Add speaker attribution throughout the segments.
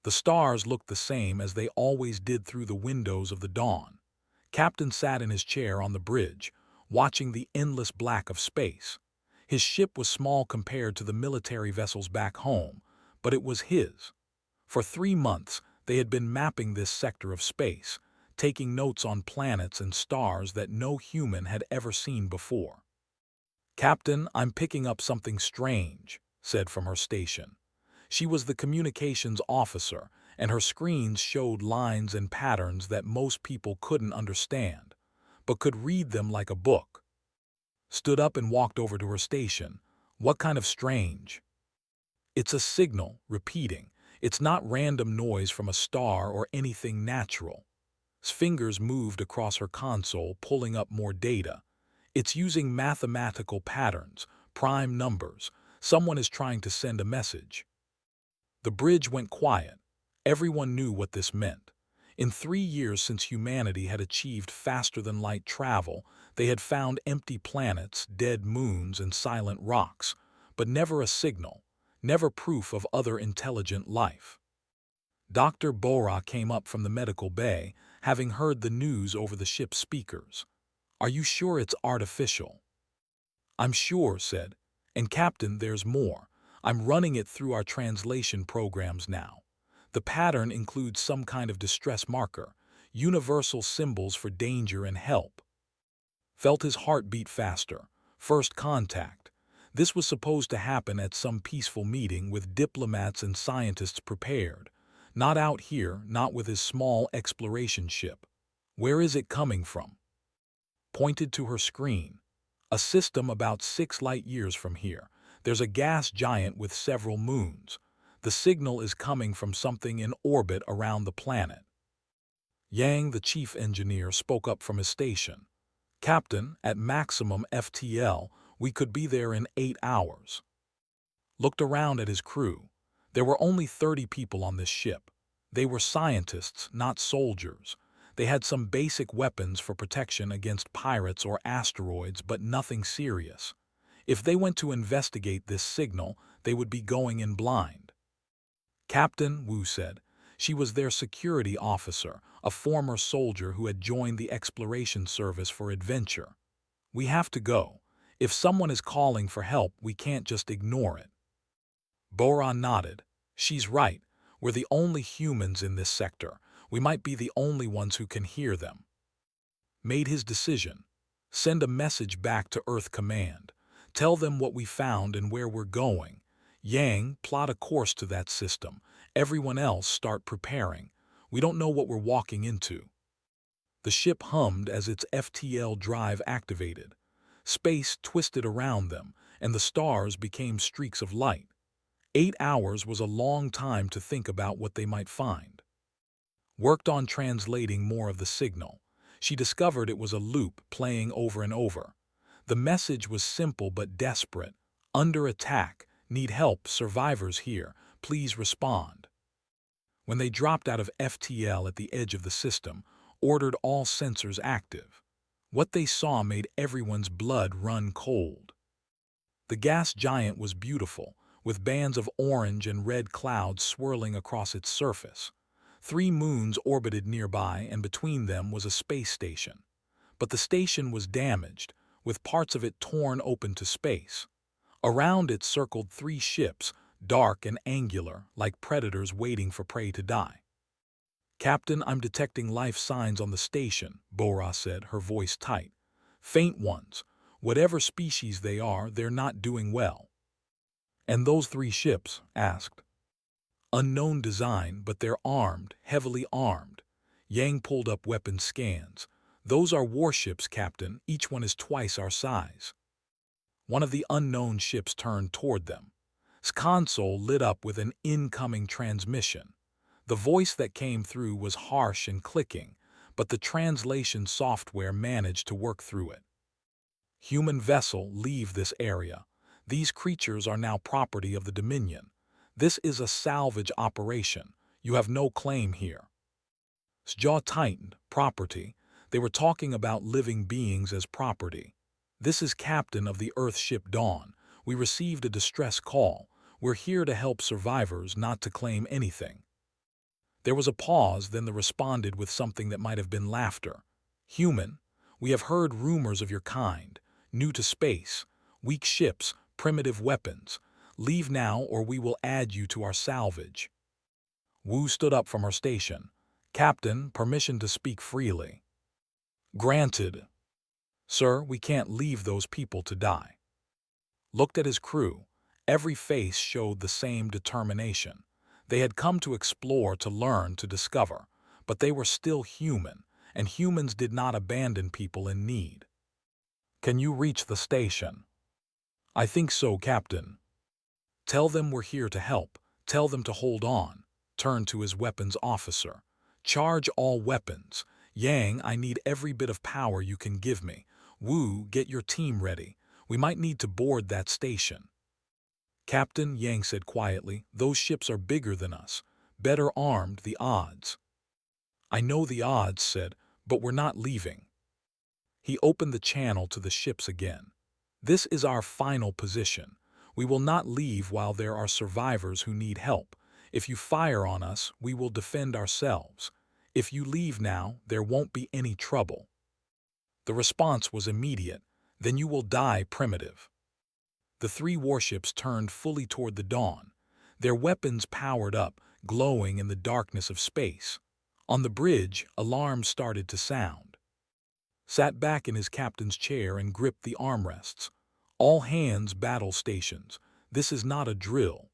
Speaker 1: The stars looked the same as they always did through the windows of the dawn. Captain sat in his chair on the bridge, watching the endless black of space. His ship was small compared to the military vessels back home, but it was his. For 3 months, they had been mapping this sector of space, taking notes on planets and stars that no human had ever seen before. "Captain, I'm picking up something strange," said from her station. She was the communications officer, and her screens showed lines and patterns that most people couldn't understand, but could read them like a book. Stood up and walked over to her station. "What kind of strange?" "It's a signal, repeating. It's not random noise from a star or anything natural." Fingers moved across her console, pulling up more data. "It's using mathematical patterns, prime numbers. Someone is trying to send a message." The bridge went quiet. Everyone knew what this meant. In 3 years since humanity had achieved faster-than-light travel, they had found empty planets, dead moons, and silent rocks, but never a signal, never proof of other intelligent life. Dr. Bora came up from the medical bay, having heard the news over the ship's speakers. "Are you sure it's artificial?" "I'm sure," said. "And Captain, there's more. I'm running it through our translation programs now. The pattern includes some kind of distress marker, universal symbols for danger and help." Felt his heart beat faster. First contact. This was supposed to happen at some peaceful meeting with diplomats and scientists prepared. Not out here, not with his small exploration ship. "Where is it coming from?" Pointed to her screen. "A system about 6 light years from here. There's a gas giant with several moons. The signal is coming from something in orbit around the planet." Yang, the chief engineer, spoke up from his station. "Captain, at maximum FTL, we could be there in 8 hours. Looked around at his crew. There were only 30 people on this ship. They were scientists, not soldiers. They had some basic weapons for protection against pirates or asteroids, but nothing serious. If they went to investigate this signal, they would be going in blind." "Captain," Wu said. She was their security officer, a former soldier who had joined the exploration service for adventure. "We have to go. If someone is calling for help, we can't just ignore it." Bora nodded. "She's right. We're the only humans in this sector. We might be the only ones who can hear them." Made his decision. "Send a message back to Earth Command. Tell them what we found and where we're going. Yang, plot a course to that system. Everyone else start preparing. We don't know what we're walking into." The ship hummed as its FTL drive activated. Space twisted around them, and the stars became streaks of light. 8 hours was a long time to think about what they might find. Worked on translating more of the signal. She discovered it was a loop playing over and over. The message was simple but desperate. "Under attack. Need help. Survivors here. Please respond." When they dropped out of FTL at the edge of the system, ordered all sensors active. What they saw made everyone's blood run cold. The gas giant was beautiful, with bands of orange and red clouds swirling across its surface. 3 moons orbited nearby, and between them was a space station. But the station was damaged, with parts of it torn open to space. Around it circled 3 ships, dark and angular, like predators waiting for prey to die. "Captain, I'm detecting life signs on the station," Bora said, her voice tight. "Faint ones. Whatever species they are, they're not doing well." "And those 3 ships?" asked. "Unknown design, but they're armed, heavily armed." Yang pulled up weapon scans. "Those are warships, Captain. Each one is twice our size." One of the unknown ships turned toward them. His console lit up with an incoming transmission. The voice that came through was harsh and clicking, but the translation software managed to work through it. "Human vessel, leave this area. These creatures are now property of the Dominion. This is a salvage operation. You have no claim here." His jaw tightened. Property. They were talking about living beings as property. "This is Captain of the Earth ship Dawn. We received a distress call. We're here to help survivors, not to claim anything." There was a pause, then they responded with something that might have been laughter. Human, we have heard rumors of your kind, new to space, weak ships, primitive weapons. Leave now or we will add you to our salvage. Wu stood up from her station. Captain, permission to speak freely. Granted. Sir, we can't leave those people to die. Looked at his crew. Every face showed the same determination. They had come to explore, to learn, to discover, but they were still human, and humans did not abandon people in need. Can you reach the station? I think so, Captain. Tell them we're here to help. Tell them to hold on. Turned to his weapons officer. Charge all weapons. Yang, I need every bit of power you can give me. Wu, get your team ready. We might need to board that station. Captain, Yang said quietly, those ships are bigger than us. Better armed, the odds. I know the odds, said, but we're not leaving. He opened the channel to the ships again. This is our final position. We will not leave while there are survivors who need help. If you fire on us, we will defend ourselves. If you leave now, there won't be any trouble. The response was immediate. Then you will die, primitive. The three warships turned fully toward the dawn, their weapons powered up, glowing in the darkness of space. On the bridge, alarms started to sound. Sat back in his captain's chair and gripped the armrests. All hands battle stations. This is not a drill.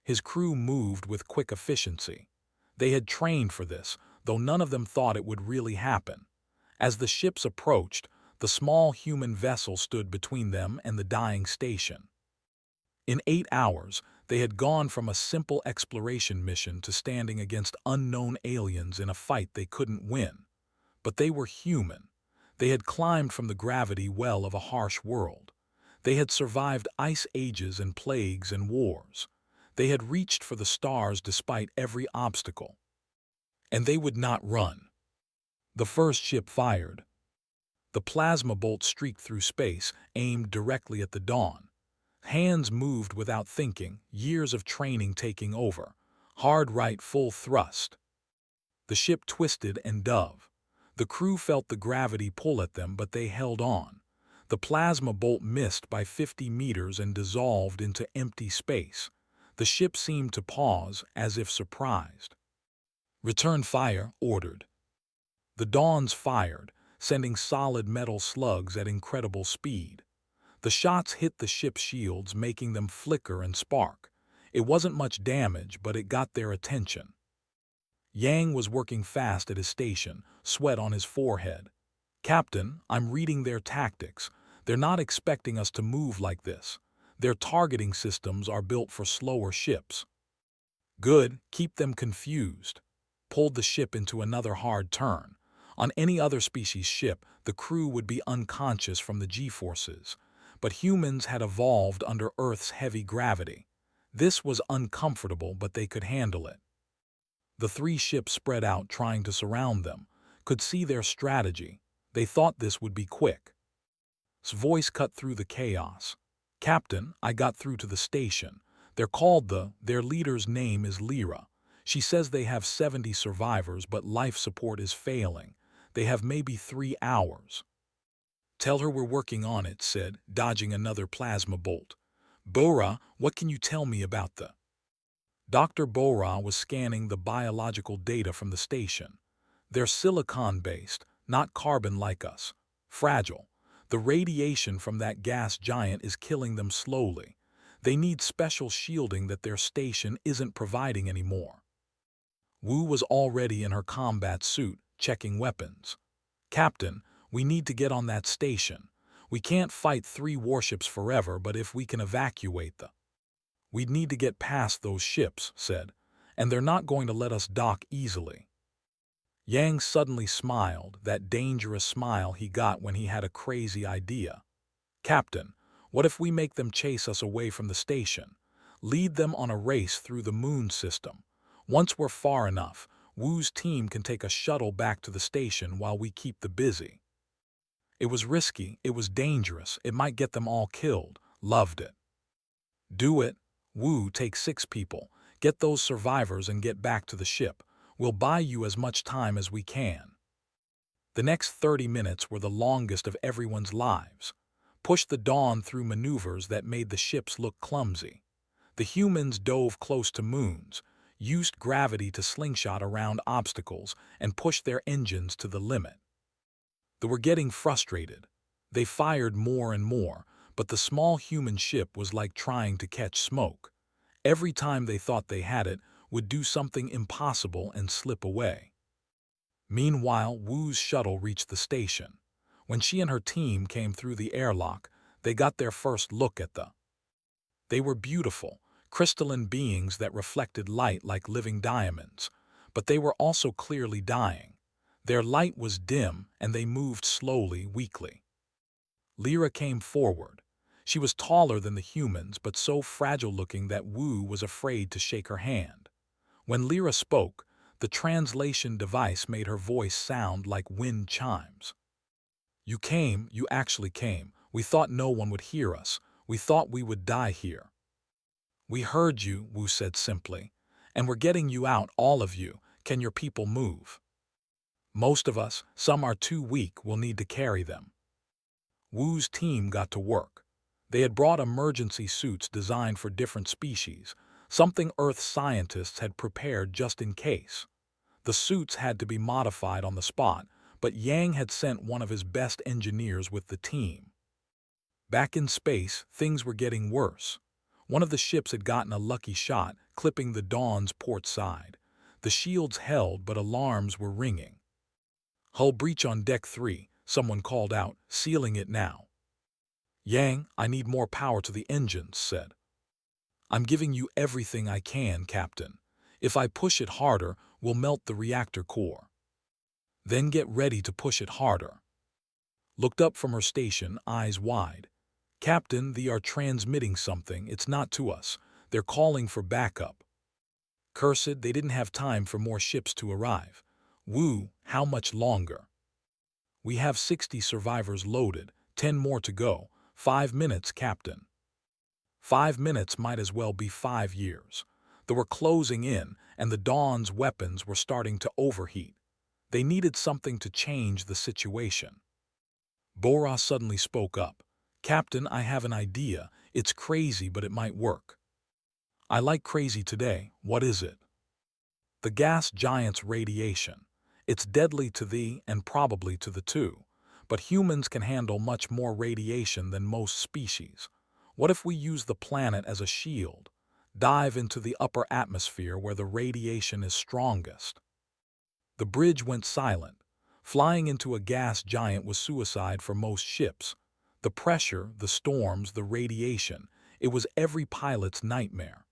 Speaker 1: His crew moved with quick efficiency. They had trained for this, though none of them thought it would really happen. As the ships approached, the small human vessel stood between them and the dying station. In 8 hours, they had gone from a simple exploration mission to standing against unknown aliens in a fight they couldn't win. But they were human. They had climbed from the gravity well of a harsh world. They had survived ice ages and plagues and wars. They had reached for the stars despite every obstacle. And they would not run. The first ship fired. The plasma bolt streaked through space, aimed directly at the dawn. Hands moved without thinking, years of training taking over. Hard right, full thrust. The ship twisted and dove. The crew felt the gravity pull at them, but they held on. The plasma bolt missed by 50 meters and dissolved into empty space. The ship seemed to pause, as if surprised. Return fire, ordered. The Dawns fired, sending solid metal slugs at incredible speed. The shots hit the ship's shields, making them flicker and spark. It wasn't much damage, but it got their attention. Yang was working fast at his station, sweat on his forehead. Captain, I'm reading their tactics. They're not expecting us to move like this. Their targeting systems are built for slower ships. Good, keep them confused. Pulled the ship into another hard turn. On any other species ship, the crew would be unconscious from the G-forces. But humans had evolved under Earth's heavy gravity. This was uncomfortable, but they could handle it. The three ships spread out, trying to surround them, could see their strategy. They thought this would be quick. His voice cut through the chaos. Captain, I got through to the station. Their leader's name is Lyra. She says they have 70 survivors, but life support is failing. They have maybe 3 hours. Tell her we're working on it, said, dodging another plasma bolt. Bora, what can you tell me about the... Dr. Bora was scanning the biological data from the station. They're silicon-based, not carbon like us. Fragile. The radiation from that gas giant is killing them slowly. They need special shielding that their station isn't providing anymore. Wu was already in her combat suit, checking weapons. Captain, we need to get on that station. We can't fight 3 warships forever, but if we can evacuate them. We'd need to get past those ships, said, and they're not going to let us dock easily. Yang suddenly smiled, that dangerous smile he got when he had a crazy idea. Captain, what if we make them chase us away from the station? Lead them on a race through the moon system. Once we're far enough, Wu's team can take a shuttle back to the station while we keep them busy. It was risky, it was dangerous, it might get them all killed. Loved it. Do it. Wu, take 6 people. Get those survivors and get back to the ship. We'll buy you as much time as we can." The next 30 minutes were the longest of everyone's lives. Pushed the Dawn through maneuvers that made the ships look clumsy. The humans dove close to moons, used gravity to slingshot around obstacles, and pushed their engines to the limit. They were getting frustrated. They fired more and more, but the small human ship was like trying to catch smoke. Every time they thought they had it, would do something impossible and slip away. Meanwhile, Wu's shuttle reached the station. When she and her team came through the airlock, they got their first look at the. They were beautiful, crystalline beings that reflected light like living diamonds, but they were also clearly dying. Their light was dim, and they moved slowly, weakly. Lyra came forward. She was taller than the humans, but so fragile-looking that Wu was afraid to shake her hand. When Lyra spoke, the translation device made her voice sound like wind chimes. "You came, you actually came. We thought no one would hear us. We thought we would die here." "We heard you," Wu said simply. "And we're getting you out, all of you. Can your people move?" "Most of us. Some are too weak. We'll need to carry them." Wu's team got to work. They had brought emergency suits designed for different species, something Earth scientists had prepared just in case. The suits had to be modified on the spot, but Yang had sent one of his best engineers with the team. Back in space, things were getting worse. One of the ships had gotten a lucky shot, clipping the Dawn's port side. The shields held, but alarms were ringing. "Hull breach on Deck 3, someone called out, "Sealing it now." "Yang, I need more power to the engines," said. "I'm giving you everything I can, Captain. If I push it harder, we'll melt the reactor core." "Then get ready to push it harder." Looked up from her station, eyes wide. "Captain, they are transmitting something. It's not to us. They're calling for backup." Cursed, they didn't have time for more ships to arrive. "Wu, how much longer?" "We have 60 survivors loaded, 10 more to go. 5 minutes, Captain." 5 minutes might as well be 5 years. They were closing in, and the Dawn's weapons were starting to overheat. They needed something to change the situation. Bora suddenly spoke up. "Captain, I have an idea. It's crazy, but it might work." "I like crazy today. What is it?" "The gas giant's radiation. It's deadly to thee and probably to the two. But humans can handle much more radiation than most species. What if we use the planet as a shield? Dive into the upper atmosphere where the radiation is strongest." The bridge went silent. Flying into a gas giant was suicide for most ships. The pressure, the storms, the radiation, it was every pilot's nightmare.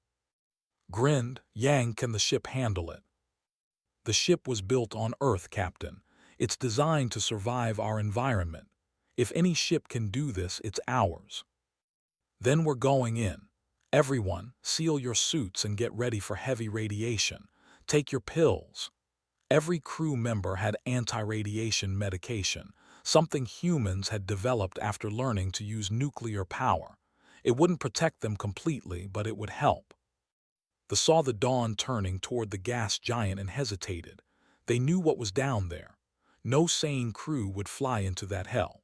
Speaker 1: Grinned, "Yang, can the ship handle it?" "The ship was built on Earth, Captain. It's designed to survive our environment. If any ship can do this, it's ours." "Then we're going in. Everyone, seal your suits and get ready for heavy radiation. Take your pills." Every crew member had anti-radiation medication, something humans had developed after learning to use nuclear power. It wouldn't protect them completely, but it would help. They saw the Dawn turning toward the gas giant and hesitated. They knew what was down there. No sane crew would fly into that hell.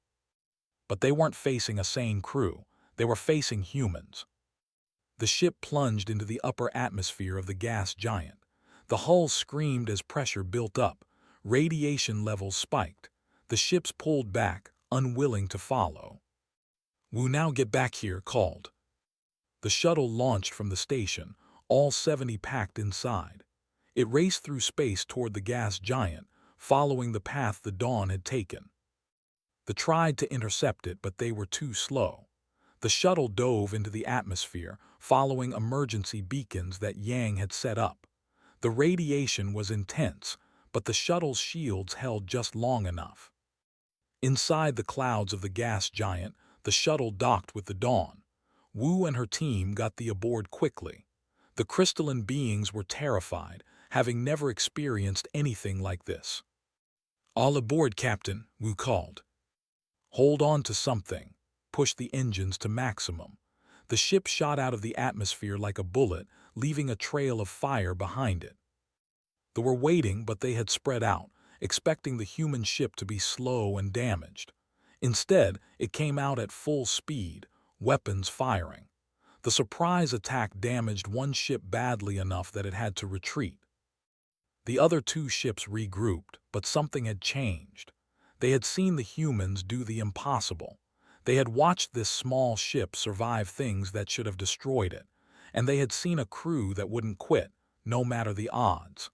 Speaker 1: But they weren't facing a sane crew. They were facing humans. The ship plunged into the upper atmosphere of the gas giant. The hull screamed as pressure built up. Radiation levels spiked. The ships pulled back, unwilling to follow. "Wu, now get back here," called. The shuttle launched from the station, all 70 packed inside. It raced through space toward the gas giant, following the path the Dawn had taken. They tried to intercept it, but they were too slow. The shuttle dove into the atmosphere, following emergency beacons that Yang had set up. The radiation was intense, but the shuttle's shields held just long enough. Inside the clouds of the gas giant, the shuttle docked with the Dawn. Wu and her team got the aboard quickly. The crystalline beings were terrified, having never experienced anything like this. "All aboard, Captain," Wu called. "Hold on to something. Push the engines to maximum." The ship shot out of the atmosphere like a bullet, leaving a trail of fire behind it. They were waiting, but they had spread out, expecting the human ship to be slow and damaged. Instead, it came out at full speed, weapons firing. The surprise attack damaged one ship badly enough that it had to retreat. The other two ships regrouped, but something had changed. They had seen the humans do the impossible. They had watched this small ship survive things that should have destroyed it, and they had seen a crew that wouldn't quit, no matter the odds.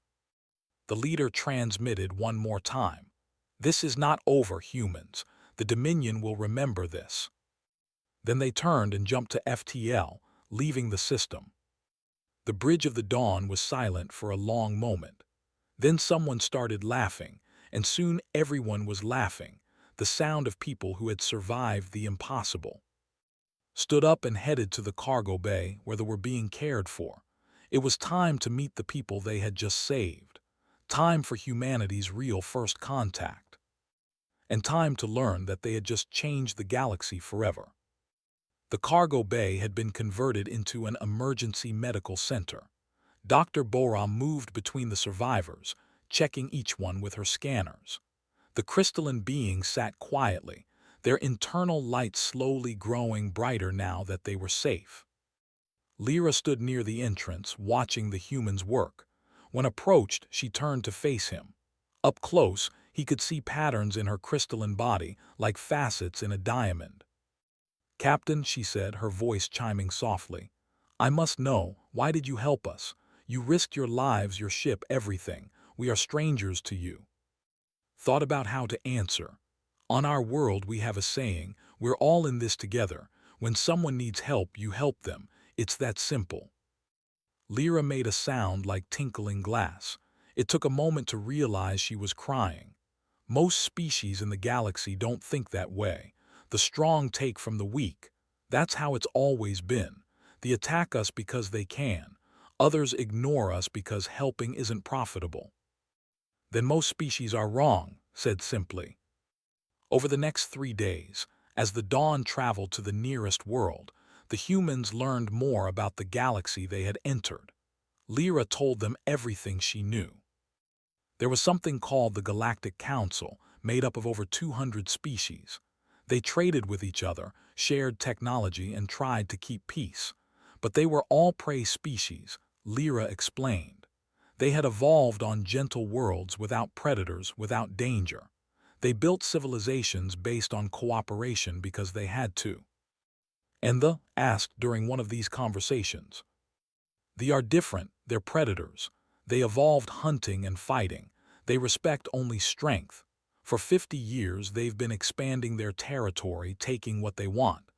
Speaker 1: The leader transmitted one more time. "This is not over, humans. The Dominion will remember this." Then they turned and jumped to FTL, leaving the system. The Bridge of the Dawn was silent for a long moment. Then someone started laughing, and soon everyone was laughing, the sound of people who had survived the impossible. Stood up and headed to the cargo bay where they were being cared for. It was time to meet the people they had just saved. Time for humanity's real first contact. And time to learn that they had just changed the galaxy forever. The cargo bay had been converted into an emergency medical center. Dr. Boram moved between the survivors, checking each one with her scanners. The crystalline beings sat quietly, their internal light slowly growing brighter now that they were safe. Lyra stood near the entrance, watching the humans work. When approached, she turned to face him. Up close, he could see patterns in her crystalline body, like facets in a diamond. "Captain," she said, her voice chiming softly, "I must know, why did you help us? You risked your lives, your ship, everything. We are strangers to you." Thought about how to answer. On our world we have a saying, we're all in this together. When someone needs help, you help them. It's that simple. Lyra made a sound like tinkling glass. It took a moment to realize she was crying. Most species in the galaxy don't think that way. The strong take from the weak. That's how it's always been. They attack us because they can. Others ignore us because helping isn't profitable. "Then most species are wrong," said simply. Over the next 3 days, as the Dawn traveled to the nearest world, the humans learned more about the galaxy they had entered. Lyra told them everything she knew. There was something called the Galactic Council, made up of over 200 species. They traded with each other, shared technology, and tried to keep peace. But they were all prey species, Lyra explained. They had evolved on gentle worlds without predators, without danger. They built civilizations based on cooperation because they had to. Endha asked during one of these conversations. "They are different, they're predators. They evolved hunting and fighting. They respect only strength. For 50 years they've been expanding their territory, taking what they want.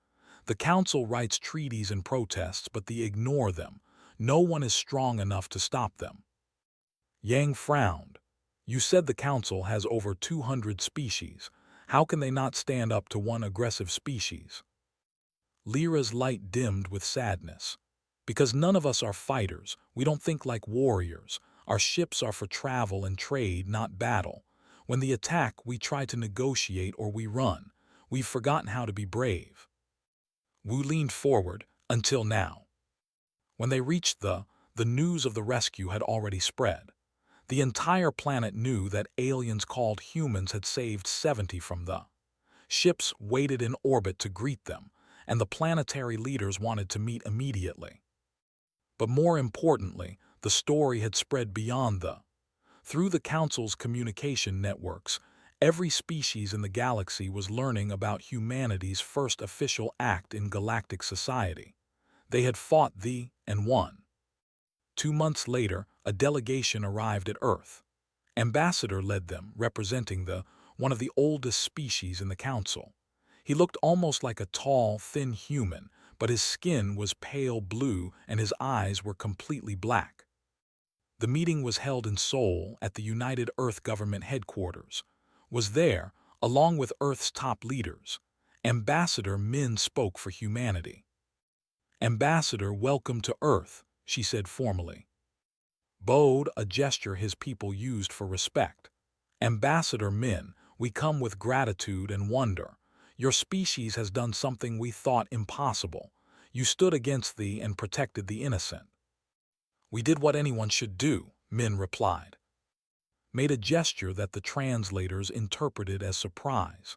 Speaker 1: The Council writes treaties and protests, but they ignore them. No one is strong enough to stop them." Yang frowned. "You said the Council has over 200 species. How can they not stand up to one aggressive species?" Lyra's light dimmed with sadness. "Because none of us are fighters. We don't think like warriors. Our ships are for travel and trade, not battle. When they attack, we try to negotiate or we run. We've forgotten how to be brave." Wu leaned forward, "Until now." When they reached the news of the rescue had already spread. The entire planet knew that aliens called humans had saved 70 from the ships, waited in orbit to greet them, and the planetary leaders wanted to meet immediately. But more importantly, the story had spread beyond through the Council's communication networks. Every species in the galaxy was learning about humanity's first official act in galactic society. They had fought and won. 2 months later, a delegation arrived at Earth. Ambassador led them, representing one of the oldest species in the Council. He looked almost like a tall, thin human, but his skin was pale blue and his eyes were completely black. The meeting was held in Seoul at the United Earth Government headquarters. Was there, along with Earth's top leaders. Ambassador Min spoke for humanity. "Ambassador, welcome to Earth," she said formally. Bowed, a gesture his people used for respect. "Ambassador Min, we come with gratitude and wonder. Your species has done something we thought impossible. You stood against and protected the innocent." "We did what anyone should do," Min replied. made a gesture that the translators interpreted as surprise.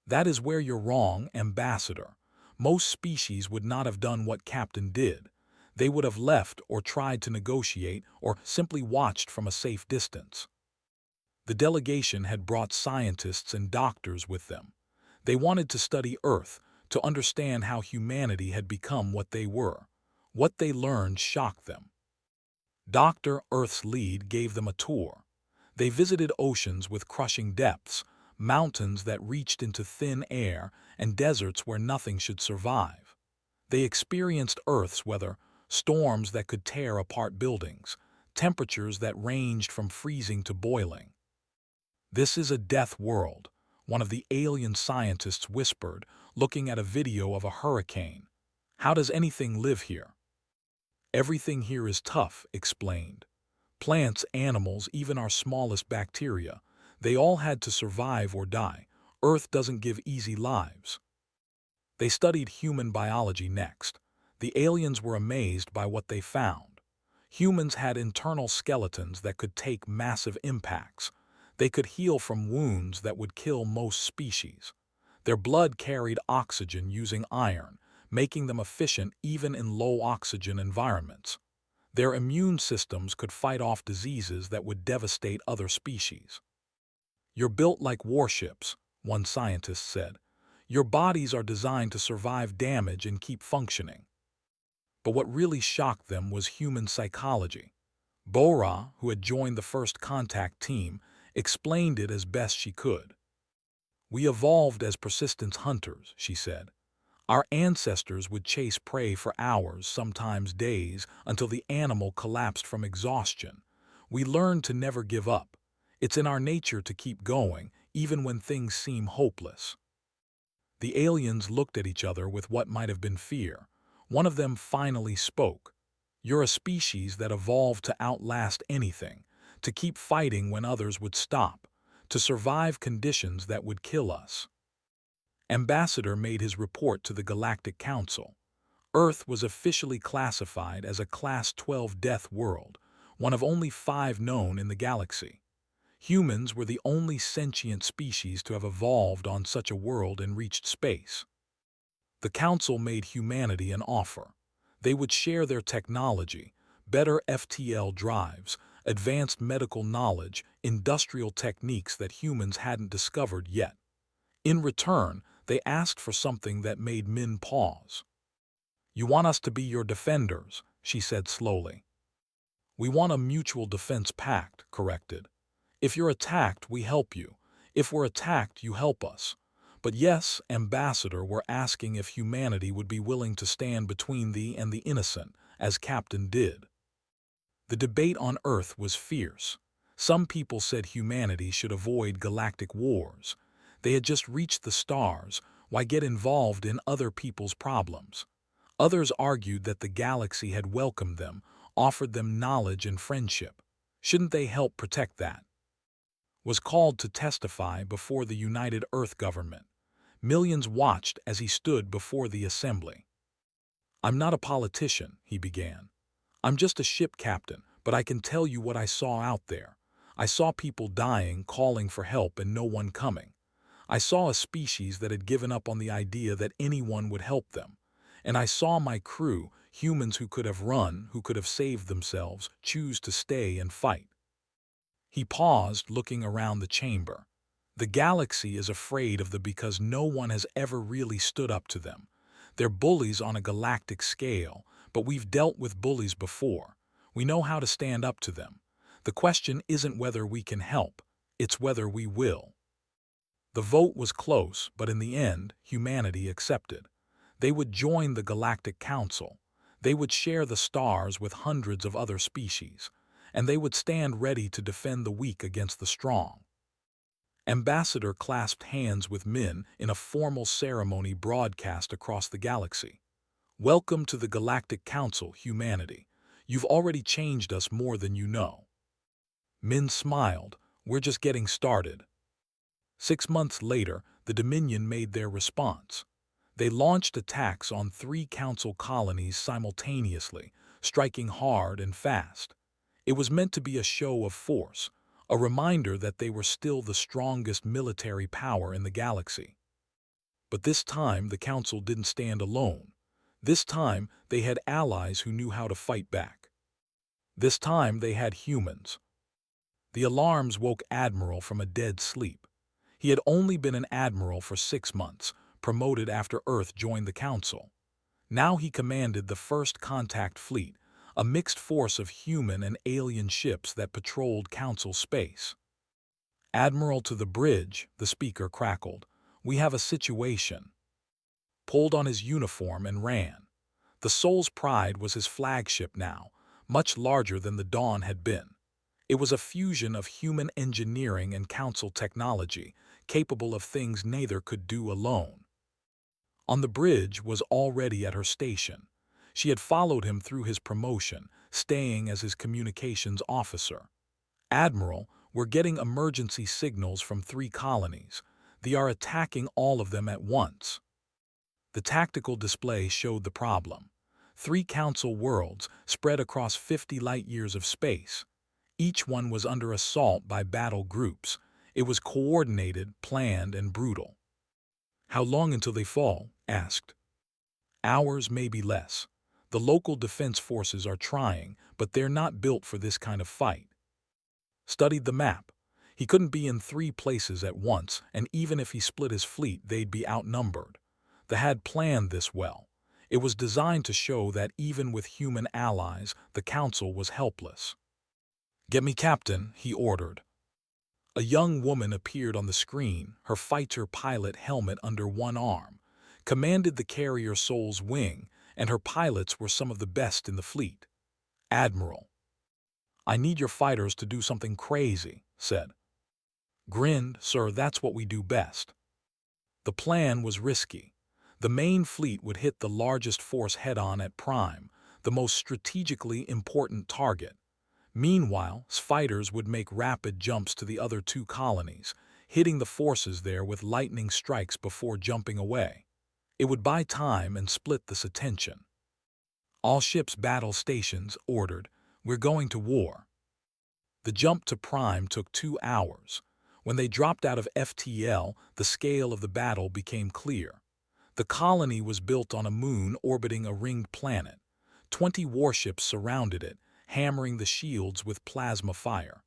Speaker 1: "That is where you're wrong, Ambassador. Most species would not have done what Captain did. They would have left or tried to negotiate or simply watched from a safe distance." The delegation had brought scientists and doctors with them. They wanted to study Earth, to understand how humanity had become what they were. What they learned shocked them. Dr. Earth's lead gave them a tour. They visited oceans with crushing depths, mountains that reached into thin air, and deserts where nothing should survive. They experienced Earth's weather, storms that could tear apart buildings, temperatures that ranged from freezing to boiling. "This is a death world," one of the alien scientists whispered, looking at a video of a hurricane. "How does anything live here?" "Everything here is tough," explained. "Plants, animals, even our smallest bacteria, they all had to survive or die. Earth doesn't give easy lives." They studied human biology next. The aliens were amazed by what they found. Humans had internal skeletons that could take massive impacts. They could heal from wounds that would kill most species. Their blood carried oxygen using iron, making them efficient even in low-oxygen environments. Their immune systems could fight off diseases that would devastate other species. "You're built like warships," one scientist said. "Your bodies are designed to survive damage and keep functioning." But what really shocked them was human psychology. Bora, who had joined the first contact team, explained it as best she could. "We evolved as persistence hunters," she said. "Our ancestors would chase prey for hours, sometimes days, until the animal collapsed from exhaustion. We learned to never give up. It's in our nature to keep going, even when things seem hopeless." The aliens looked at each other with what might have been fear. One of them finally spoke. "You're a species that evolved to outlast anything, to keep fighting when others would stop, to survive conditions that would kill us." Ambassador made his report to the Galactic Council. Earth was officially classified as a Class 12 death world, one of only 5 known in the galaxy. Humans were the only sentient species to have evolved on such a world and reached space. The Council made humanity an offer. They would share their technology, better FTL drives, advanced medical knowledge, industrial techniques that humans hadn't discovered yet. In return, they asked for something that made Min pause. "You want us to be your defenders," she said slowly. "We want a mutual defense pact," corrected. "If you're attacked, we help you. If we're attacked, you help us. But yes, Ambassador, we're asking if humanity would be willing to stand between thee and the innocent, as Captain did." The debate on Earth was fierce. Some people said humanity should avoid galactic wars. They had just reached the stars, why get involved in other people's problems? Others argued that the galaxy had welcomed them, offered them knowledge and friendship. Shouldn't they help protect that? Was called to testify before the United Earth government. Millions watched as he stood before the assembly. "I'm not a politician," he began. "I'm just a ship captain, but I can tell you what I saw out there. I saw people dying, calling for help, and no one coming. I saw a species that had given up on the idea that anyone would help them. And I saw my crew, humans who could have run, who could have saved themselves, choose to stay and fight." He paused, looking around the chamber. The galaxy is afraid of them because no one has ever really stood up to them. They're bullies on a galactic scale, but we've dealt with bullies before. We know how to stand up to them. The question isn't whether we can help, it's whether we will. The vote was close, but in the end, humanity accepted. They would join the Galactic Council. They would share the stars with hundreds of other species, and they would stand ready to defend the weak against the strong. Ambassador clasped hands with Min in a formal ceremony broadcast across the galaxy. "Welcome to the Galactic Council, humanity. You've already changed us more than you know." Min smiled. "We're just getting started." 6 months later, the Dominion made their response. They launched attacks on 3 council colonies simultaneously, striking hard and fast. It was meant to be a show of force, a reminder that they were still the strongest military power in the galaxy. But this time the Council didn't stand alone. This time they had allies who knew how to fight back. This time they had humans. The alarms woke Admiral from a dead sleep. He had only been an admiral for 6 months, promoted after Earth joined the Council. Now he commanded the First Contact Fleet, a mixed force of human and alien ships that patrolled Council space. "Admiral, to the bridge," the speaker crackled. "We have a situation." Pulled on his uniform and ran. The Soul's Pride was his flagship now, much larger than the Dawn had been. It was a fusion of human engineering and Council technology, capable of things neither could do alone. On the bridge was already at her station. She had followed him through his promotion, staying as his communications officer. "Admiral, we're getting emergency signals from 3 colonies. They are attacking all of them at once." The tactical display showed the problem. 3 Council worlds spread across 50 light-years of space. Each one was under assault by battle groups. It was coordinated, planned, and brutal. "How long until they fall?" asked. "Hours, maybe less. The local defense forces are trying, but they're not built for this kind of fight." Studied the map. He couldn't be in 3 places at once, and even if he split his fleet, they'd be outnumbered. They had planned this well. It was designed to show that even with human allies, the Council was helpless. "Get me Captain," he ordered. A young woman appeared on the screen, her fighter pilot helmet under one arm, commanded the carrier Soul's Wing, and her pilots were some of the best in the fleet. "Admiral, I need your fighters to do something crazy," said. Grinned, "Sir, that's what we do best." The plan was risky. The main fleet would hit the largest force head-on at Prime, the most strategically important target. Meanwhile, fighters would make rapid jumps to the other 2 colonies, hitting the forces there with lightning strikes before jumping away. It would buy time and split this attention. "All ships battle stations," ordered. "We're going to war." The jump to Prime took 2 hours. When they dropped out of FTL, the scale of the battle became clear. The colony was built on a moon orbiting a ringed planet. 20 warships surrounded it, hammering the shields with plasma fire.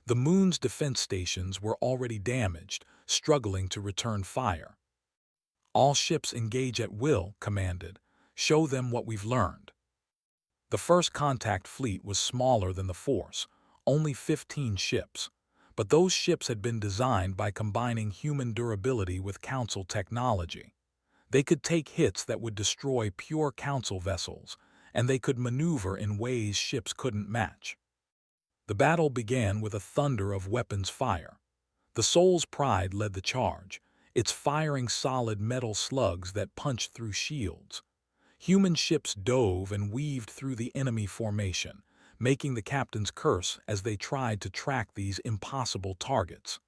Speaker 1: The moon's defense stations were already damaged, struggling to return fire. "All ships engage at will," commanded. "Show them what we've learned." The First Contact Fleet was smaller than the Force, only 15 ships. But those ships had been designed by combining human durability with Council technology. They could take hits that would destroy pure Council vessels, and they could maneuver in ways ships couldn't match. The battle began with a thunder of weapons fire. The Soul's Pride led the charge, its firing solid metal slugs that punched through shields. Human ships dove and weaved through the enemy formation, making the captains curse as they tried to track these impossible targets.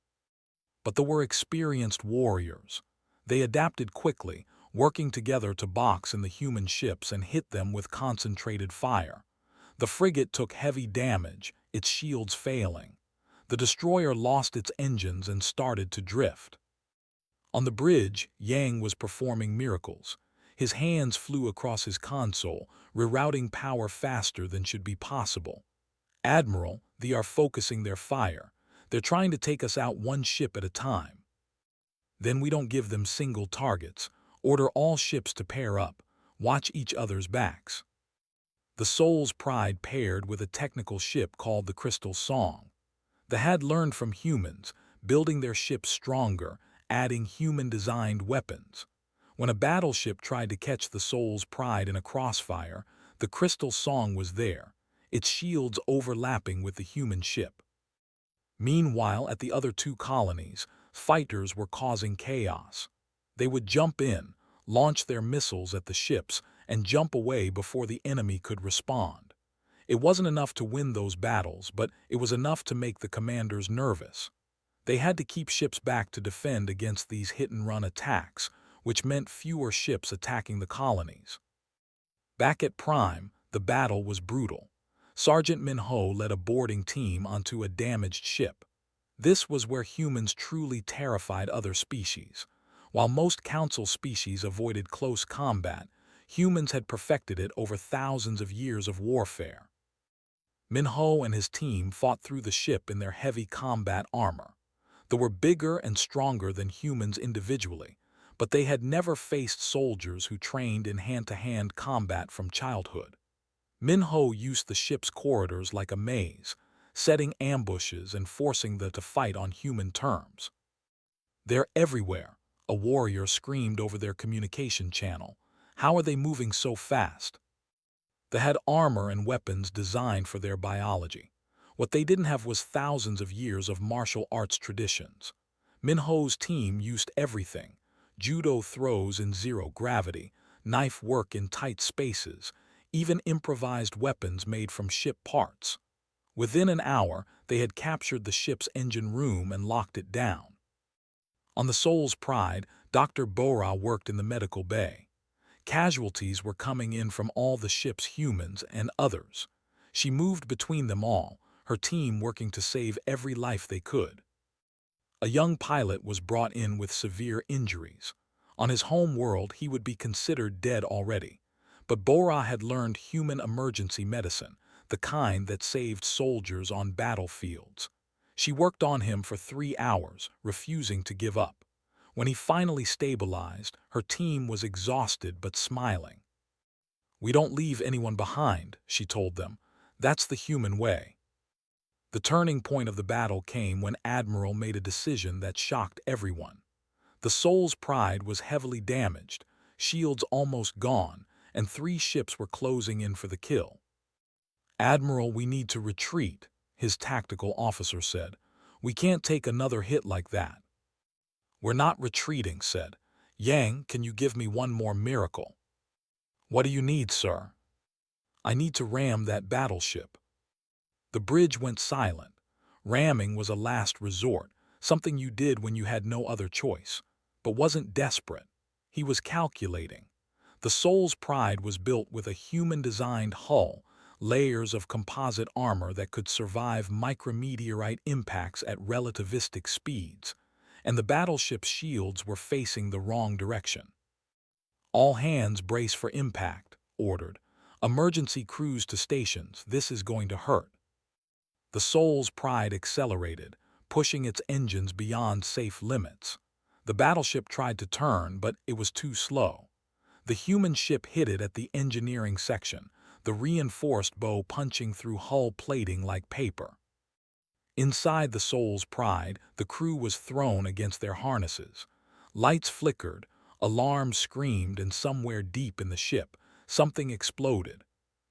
Speaker 1: But they were experienced warriors. They adapted quickly, working together to box in the human ships and hit them with concentrated fire. The frigate took heavy damage, its shields failing. The destroyer lost its engines and started to drift. On the bridge, Yang was performing miracles. His hands flew across his console, rerouting power faster than should be possible. "Admiral, they are focusing their fire. They're trying to take us out 1 ship at a time." "Then we don't give them single targets. Order all ships to pair up. Watch each other's backs." The Soul's Pride paired with a technical ship called the Crystal Song. They had learned from humans, building their ships stronger, adding human-designed weapons. When a battleship tried to catch the Soul's Pride in a crossfire, the Crystal Song was there, its shields overlapping with the human ship. Meanwhile, at the other 2 colonies, fighters were causing chaos. They would jump in, launch their missiles at the ships, and jump away before the enemy could respond. It wasn't enough to win those battles, but it was enough to make the commanders nervous. They had to keep ships back to defend against these hit-and-run attacks, which meant fewer ships attacking the colonies. Back at Prime, the battle was brutal. Sergeant Minho led a boarding team onto a damaged ship. This was where humans truly terrified other species. While most council species avoided close combat, humans had perfected it over thousands of years of warfare. Minho and his team fought through the ship in their heavy combat armor. They were bigger and stronger than humans individually, but they had never faced soldiers who trained in hand-to-hand combat from childhood. Minho used the ship's corridors like a maze, setting ambushes and forcing them to fight on human terms. "They're everywhere," a warrior screamed over their communication channel. "How are they moving so fast?" They had armor and weapons designed for their biology. What they didn't have was thousands of years of martial arts traditions. Minho's team used everything: judo throws in zero gravity, knife work in tight spaces, even improvised weapons made from ship parts. Within an hour, they had captured the ship's engine room and locked it down. On the Soul's Pride, Dr. Bora worked in the medical bay. Casualties were coming in from all the ship's humans and others. She moved between them all, her team working to save every life they could. A young pilot was brought in with severe injuries. On his home world, he would be considered dead already. But Bora had learned human emergency medicine, the kind that saved soldiers on battlefields. She worked on him for 3 hours, refusing to give up. When he finally stabilized, her team was exhausted but smiling. "We don't leave anyone behind," she told them. "That's the human way." The turning point of the battle came when Admiral made a decision that shocked everyone. The Soul's Pride was heavily damaged, shields almost gone, and 3 ships were closing in for the kill. "Admiral, we need to retreat," his tactical officer said. "We can't take another hit like that." "We're not retreating," said Yang. "Can you give me one more miracle?" "What do you need, sir?" "I need to ram that battleship." The bridge went silent. Ramming was a last resort, something you did when you had no other choice, but wasn't desperate. He was calculating. The Soul's Pride was built with a human-designed hull, layers of composite armor that could survive micrometeorite impacts at relativistic speeds, and the battleship's shields were facing the wrong direction. "All hands brace for impact," ordered. "Emergency crews to stations, this is going to hurt." The Soul's Pride accelerated, pushing its engines beyond safe limits. The battleship tried to turn, but it was too slow. The human ship hit it at the engineering section, the reinforced bow punching through hull plating like paper. Inside the Soul's Pride, the crew was thrown against their harnesses. Lights flickered, alarms screamed, and somewhere deep in the ship, something exploded.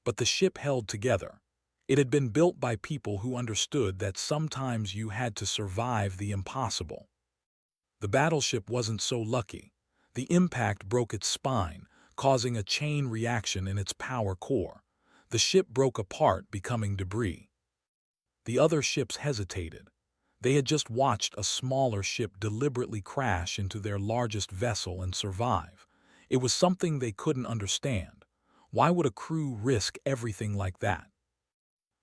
Speaker 1: But the ship held together. It had been built by people who understood that sometimes you had to survive the impossible. The battleship wasn't so lucky. The impact broke its spine, causing a chain reaction in its power core. The ship broke apart, becoming debris. The other ships hesitated. They had just watched a smaller ship deliberately crash into their largest vessel and survive. It was something they couldn't understand. Why would a crew risk everything like that?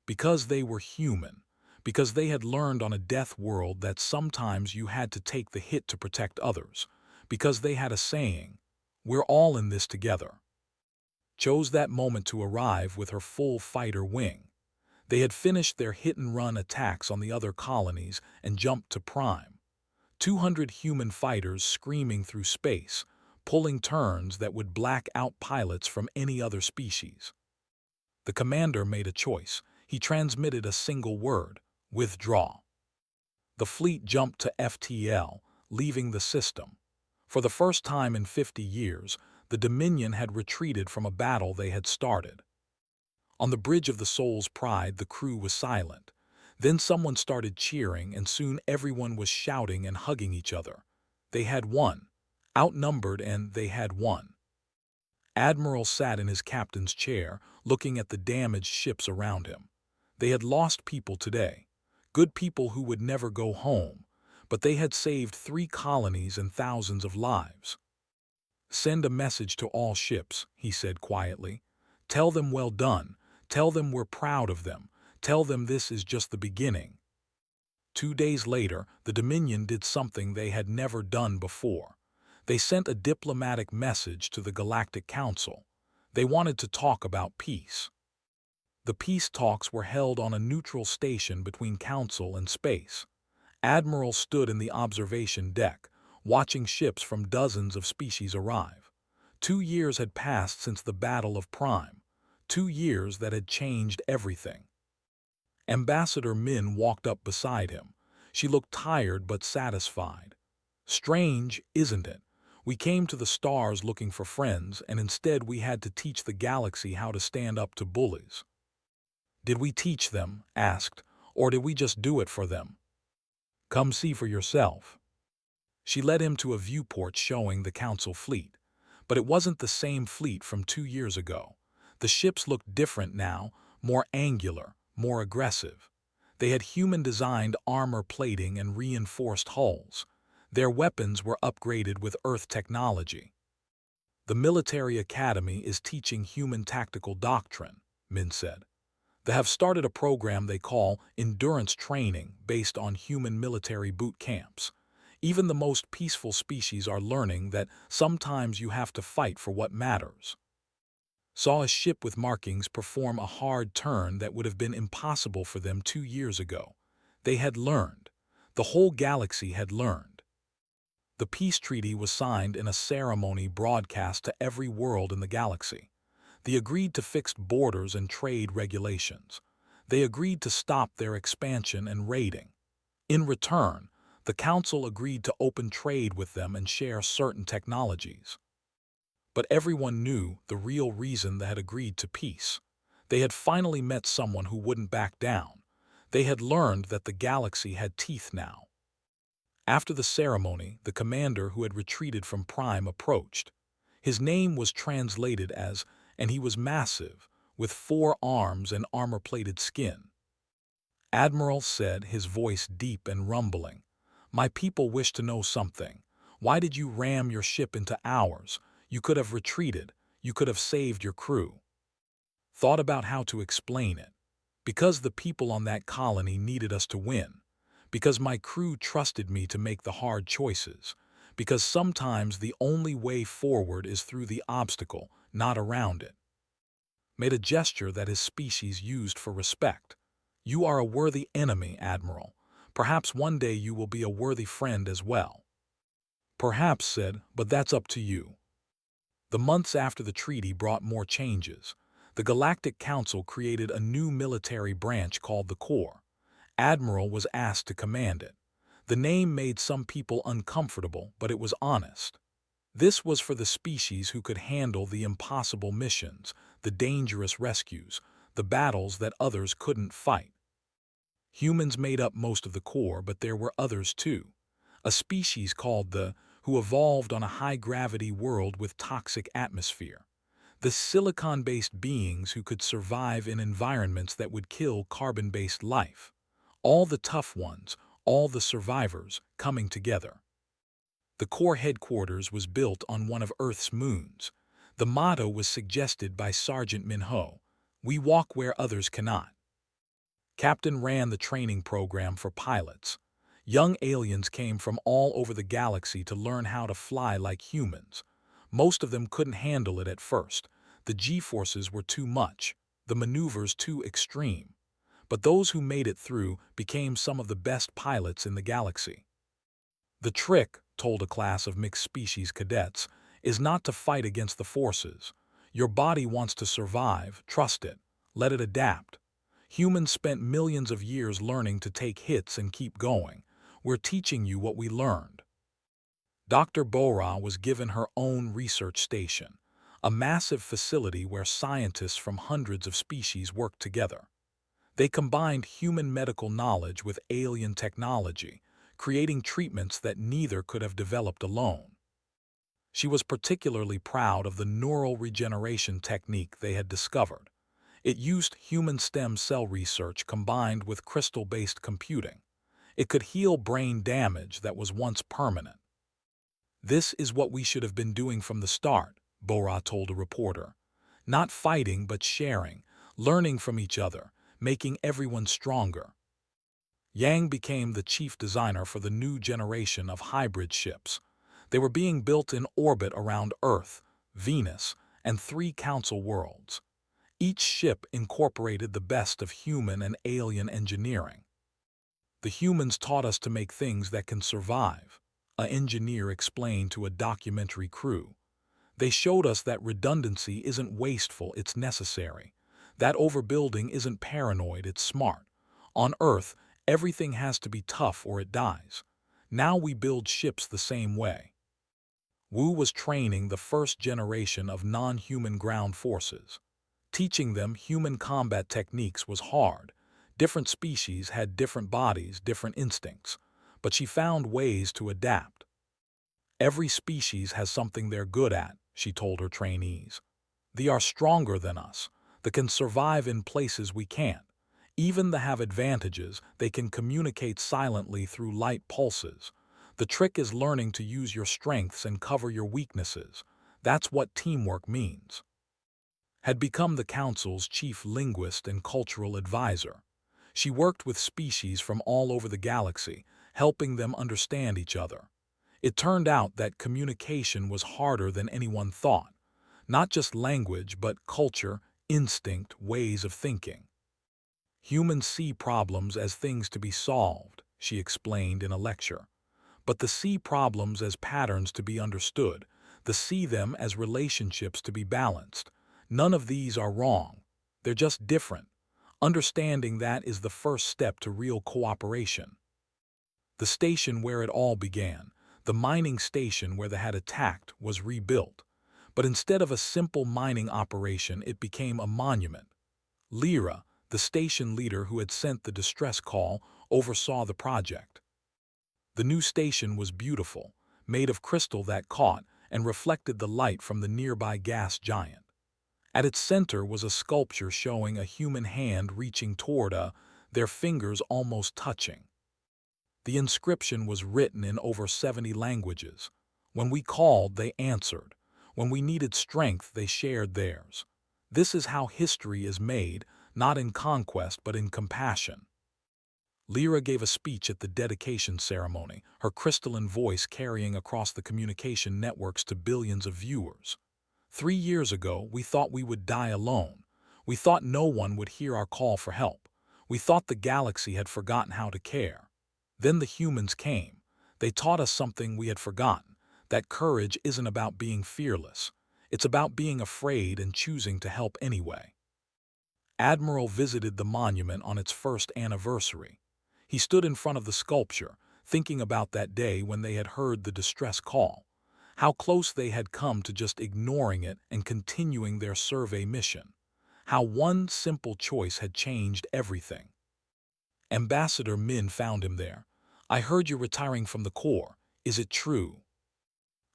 Speaker 1: Because they were human. Because they had learned on a death world that sometimes you had to take the hit to protect others. Because they had a saying, "We're all in this together." Chose that moment to arrive with her full fighter wing. They had finished their hit-and-run attacks on the other colonies and jumped to prime. 200 human fighters screaming through space, pulling turns that would black out pilots from any other species. The commander made a choice. He transmitted a single word: withdraw. The fleet jumped to FTL, leaving the system. For the first time in 50 years, the Dominion had retreated from a battle they had started. On the bridge of the Soul's Pride, the crew was silent. Then someone started cheering, and soon everyone was shouting and hugging each other. They had won. Outnumbered, and they had won. Admiral sat in his captain's chair, looking at the damaged ships around him. They had lost people today. Good people who would never go home. But they had saved 3 colonies and thousands of lives. "Send a message to all ships," he said quietly. "Tell them well done. Tell them we're proud of them. Tell them this is just the beginning." 2 days later, the Dominion did something they had never done before. They sent a diplomatic message to the Galactic Council. They wanted to talk about peace. The peace talks were held on a neutral station between Council and space. Admiral stood in the observation deck, watching ships from dozens of species arrive. 2 years had passed since the Battle of Prime. 2 years that had changed everything. Ambassador Min walked up beside him. She looked tired but satisfied. Strange, isn't it? We came to the stars looking for friends, and instead we had to teach the galaxy how to stand up to bullies. Did we teach them, asked, or did we just do it for them? Come see for yourself. She led him to a viewport showing the Council fleet. But it wasn't the same fleet from 2 years ago. The ships looked different now, more angular, more aggressive. They had human-designed armor plating and reinforced hulls. Their weapons were upgraded with Earth technology. The military academy is teaching human tactical doctrine, Min said. They have started a program they call endurance training based on human military boot camps. Even the most peaceful species are learning that sometimes you have to fight for what matters. Saw a ship with markings perform a hard turn that would have been impossible for them 2 years ago. They had learned. The whole galaxy had learned. The peace treaty was signed in a ceremony broadcast to every world in the galaxy. They agreed to fixed borders and trade regulations. They agreed to stop their expansion and raiding. In return, the Council agreed to open trade with them and share certain technologies. But everyone knew the real reason they had agreed to peace. They had finally met someone who wouldn't back down. They had learned that the galaxy had teeth now. After the ceremony, the commander who had retreated from Prime approached. His name was translated as, and he was massive, with 4 arms and armor-plated skin. Admiral said, his voice deep and rumbling, "My people wish to know something. Why did you ram your ship into ours? You could have retreated. You could have saved your crew." Thought about how to explain it. Because the people on that colony needed us to win. Because my crew trusted me to make the hard choices. Because sometimes the only way forward is through the obstacle, not around it. Made a gesture that his species used for respect. "You are a worthy enemy, Admiral. Perhaps one day you will be a worthy friend as well." Perhaps, said, but that's up to you. The months after the treaty brought more changes. The Galactic Council created a new military branch called the Corps. Admiral was asked to command it. The name made some people uncomfortable, but it was honest. This was for the species who could handle the impossible missions, the dangerous rescues, the battles that others couldn't fight. Humans made up most of the Corps, but there were others too. A species called the who evolved on a high-gravity world with toxic atmosphere. The silicon-based beings who could survive in environments that would kill carbon-based life. All the tough ones, all the survivors, coming together. The Corps headquarters was built on one of Earth's moons. The motto was suggested by Sergeant Minho, "We walk where others cannot." Captain ran the training program for pilots. Young aliens came from all over the galaxy to learn how to fly like humans. Most of them couldn't handle it at first. The G-forces were too much, the maneuvers too extreme. But those who made it through became some of the best pilots in the galaxy. The trick, told a class of mixed-species cadets, is not to fight against the forces. Your body wants to survive, trust it, let it adapt. Humans spent millions of years learning to take hits and keep going. We're teaching you what we learned. Dr. Bora was given her own research station, a massive facility where scientists from hundreds of species worked together. They combined human medical knowledge with alien technology, creating treatments that neither could have developed alone. She was particularly proud of the neural regeneration technique they had discovered. It used human stem cell research combined with crystal-based computing. It could heal brain damage that was once permanent. "This is what we should have been doing from the start," Bora told a reporter. "Not fighting but sharing, learning from each other, making everyone stronger." Yang became the chief designer for the new generation of hybrid ships. They were being built in orbit around Earth, Venus, and 3 council worlds. Each ship incorporated the best of human and alien engineering. The humans taught us to make things that can survive, an engineer explained to a documentary crew. They showed us that redundancy isn't wasteful, it's necessary. That overbuilding isn't paranoid, it's smart. On Earth, everything has to be tough or it dies. Now we build ships the same way. Wu was training the first generation of non-human ground forces. Teaching them human combat techniques was hard. Different species had different bodies, different instincts, but she found ways to adapt. Every species has something they're good at, she told her trainees. They are stronger than us. They can survive in places we can't. Even they have advantages, they can communicate silently through light pulses. The trick is learning to use your strengths and cover your weaknesses. That's what teamwork means. Had become the Council's chief linguist and cultural advisor. She worked with species from all over the galaxy, helping them understand each other. It turned out that communication was harder than anyone thought. Not just language, but culture, instinct, ways of thinking. Humans see problems as things to be solved, she explained in a lecture. But they see problems as patterns to be understood. They see them as relationships to be balanced. None of these are wrong. They're just different. Understanding that is the first step to real cooperation. The station where it all began, the mining station where they had attacked, was rebuilt. But instead of a simple mining operation, it became a monument. Lyra, the station leader who had sent the distress call, oversaw the project. The new station was beautiful, made of crystal that caught and reflected the light from the nearby gas giant. At its center was a sculpture showing a human hand reaching toward their fingers almost touching. The inscription was written in over 70 languages. When we called, they answered. When we needed strength, they shared theirs. This is how history is made, not in conquest but in compassion. Lyra gave a speech at the dedication ceremony, her crystalline voice carrying across the communication networks to billions of viewers. 3 years ago, we thought we would die alone. We thought no one would hear our call for help. We thought the galaxy had forgotten how to care. Then the humans came. They taught us something we had forgotten, that courage isn't about being fearless. It's about being afraid and choosing to help anyway. Admiral visited the monument on its first anniversary. He stood in front of the sculpture, thinking about that day when they had heard the distress call. How close they had come to just ignoring it and continuing their survey mission. How one simple choice had changed everything. Ambassador Min found him there. I heard you're retiring from the Corps. Is it true?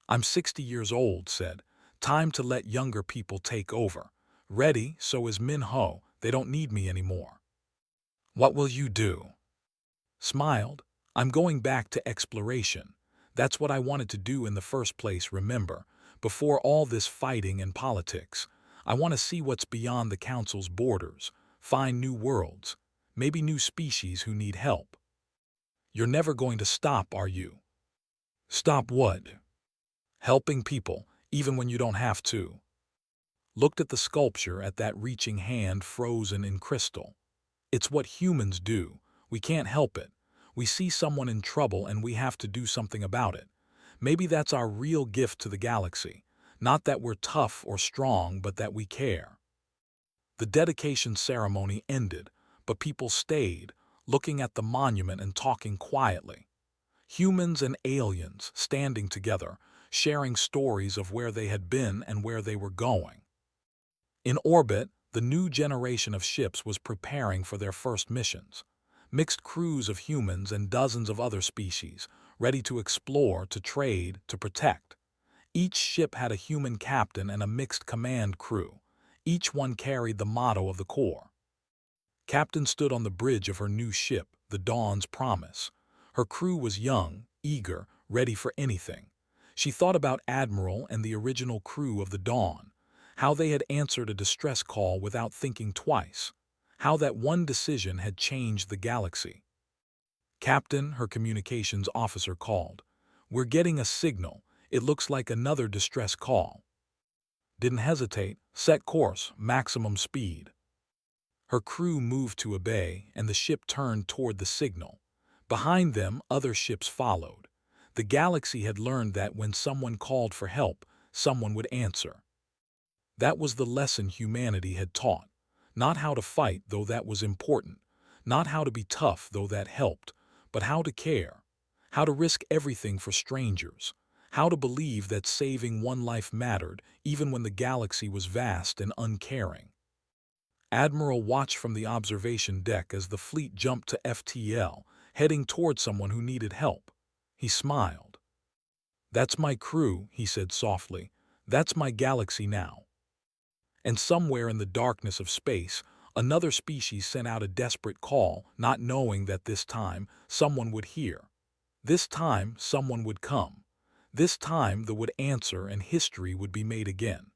Speaker 1: I'm 60 years old, said. Time to let younger people take over. Ready, so is Min Ho. They don't need me anymore. What will you do? Smiled. I'm going back to exploration. That's what I wanted to do in the first place, remember, before all this fighting and politics. I want to see what's beyond the Council's borders, find new worlds, maybe new species who need help. You're never going to stop, are you? Stop what? Helping people, even when you don't have to. Looked at the sculpture, at that reaching hand frozen in crystal. It's what humans do. We can't help it. We see someone in trouble and we have to do something about it. Maybe that's our real gift to the galaxy. Not that we're tough or strong, but that we care. The dedication ceremony ended, but people stayed, looking at the monument and talking quietly. Humans and aliens standing together, sharing stories of where they had been and where they were going. In orbit, the new generation of ships was preparing for their first missions. Mixed crews of humans and dozens of other species, ready to explore, to trade, to protect. Each ship had a human captain and a mixed command crew. Each one carried the motto of the Corps. Captain stood on the bridge of her new ship, the Dawn's Promise. Her crew was young, eager, ready for anything. She thought about Admiral and the original crew of the Dawn, how they had answered a distress call without thinking twice, how that one decision had changed the galaxy. "Captain," her communications officer called. "We're getting a signal. It looks like another distress call." Didn't hesitate. Set course, maximum speed. Her crew moved to obey, and the ship turned toward the signal. Behind them, other ships followed. The galaxy had learned that when someone called for help, someone would answer. That was the lesson humanity had taught. Not how to fight, though that was important. Not how to be tough, though that helped. But how to care. How to risk everything for strangers. How to believe that saving one life mattered, even when the galaxy was vast and uncaring. Admiral watched from the observation deck as the fleet jumped to FTL, heading toward someone who needed help. He smiled. "That's my crew," he said softly. "That's my galaxy now." And somewhere in the darkness of space, another species sent out a desperate call, not knowing that this time someone would hear. This time someone would come. This time they would answer and history would be made again.